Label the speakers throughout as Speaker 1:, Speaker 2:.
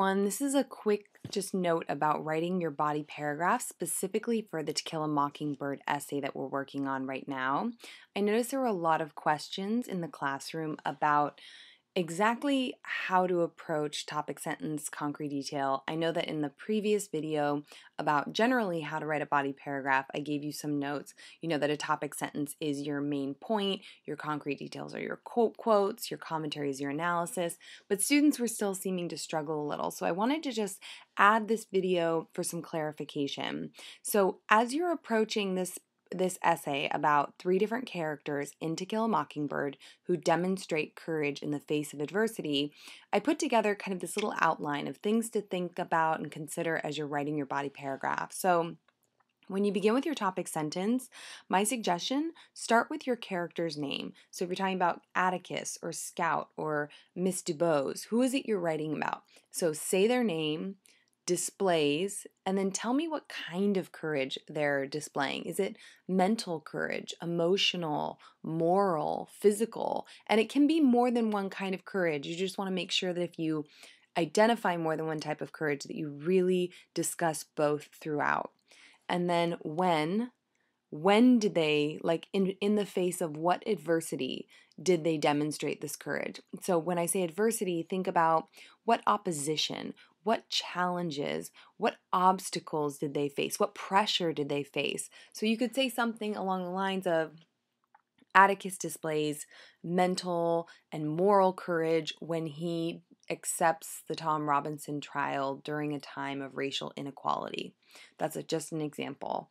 Speaker 1: everyone, this is a quick just note about writing your body paragraph specifically for the To Kill a Mockingbird essay that we're working on right now. I noticed there were a lot of questions in the classroom about exactly how to approach topic sentence concrete detail. I know that in the previous video about generally how to write a body paragraph, I gave you some notes. You know that a topic sentence is your main point, your concrete details are your quotes, your commentary is your analysis, but students were still seeming to struggle a little. So I wanted to just add this video for some clarification. So as you're approaching this essay about 3 different characters in To Kill a Mockingbird who demonstrate courage in the face of adversity, I put together kind of this little outline of things to think about and consider as you're writing your body paragraph. So when you begin with your topic sentence, my suggestion, start with your character's name. So if you're talking about Atticus or Scout or Miss Dubose, who is it you're writing about? So say their name, displays, and then tell me what kind of courage they're displaying. Is it mental courage, emotional, moral, physical? And it can be more than one kind of courage. You just want to make sure that if you identify more than one type of courage, that you really discuss both throughout. And then when did they, like in the face of what adversity did they demonstrate this courage? So when I say adversity, think about what opposition, what challenges, what obstacles did they face? What pressure did they face? So you could say something along the lines of Atticus displays mental and moral courage when he accepts the Tom Robinson trial during a time of racial inequality. That's just an example.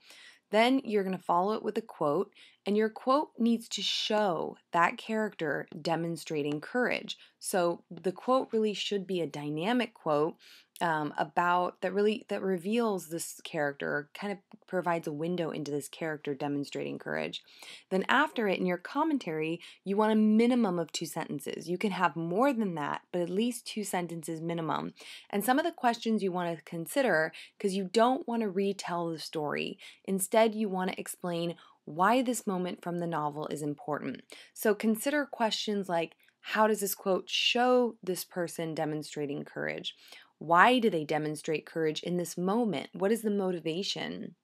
Speaker 1: Then you're going to follow it with a quote, and your quote needs to show that character demonstrating courage. So the quote really should be a dynamic quote that reveals this character, kind of provides a window into this character demonstrating courage. Then after it, in your commentary, you want a minimum of 2 sentences. You can have more than that, but at least 2 sentences minimum. And some of the questions you want to consider, because you don't want to retell the story. Instead, you want to explain why this moment from the novel is important. So consider questions like, how does this quote show this person demonstrating courage? Why do they demonstrate courage in this moment? What is the motivation?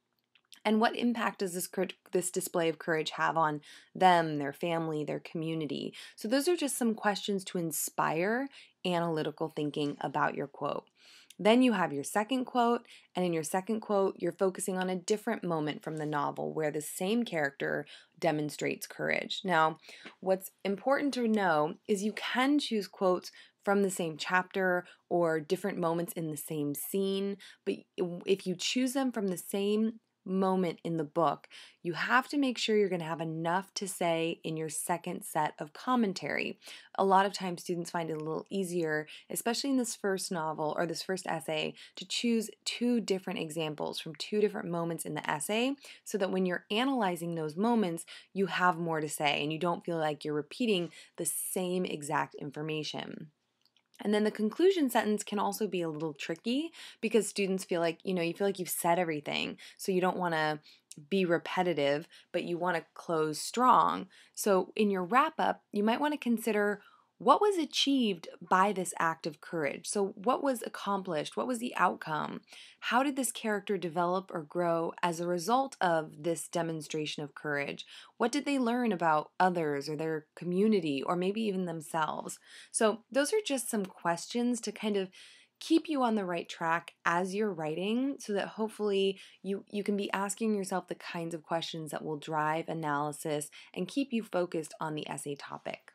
Speaker 1: And what impact does this display of courage have on them, their family, their community? So those are just some questions to inspire analytical thinking about your quote. Then you have your second quote, and in your second quote, you're focusing on a different moment from the novel where the same character demonstrates courage. Now, what's important to know is you can choose quotes from the same chapter or different moments in the same scene, but if you choose them from the same moment in the book, you have to make sure you're going to have enough to say in your second set of commentary. A lot of times students find it a little easier, especially in this first novel or this first essay, to choose 2 different examples from 2 different moments in the essay so that when you're analyzing those moments, you have more to say and you don't feel like you're repeating the same exact information. And then the conclusion sentence can also be a little tricky because students feel like, you feel like you've said everything. So you don't want to be repetitive, but you want to close strong. So in your wrap up, you might want to consider what was achieved by this act of courage. So what was accomplished? What was the outcome? How did this character develop or grow as a result of this demonstration of courage? What did they learn about others or their community or maybe even themselves? So those are just some questions to kind of keep you on the right track as you're writing so that hopefully you can be asking yourself the kinds of questions that will drive analysis and keep you focused on the essay topic.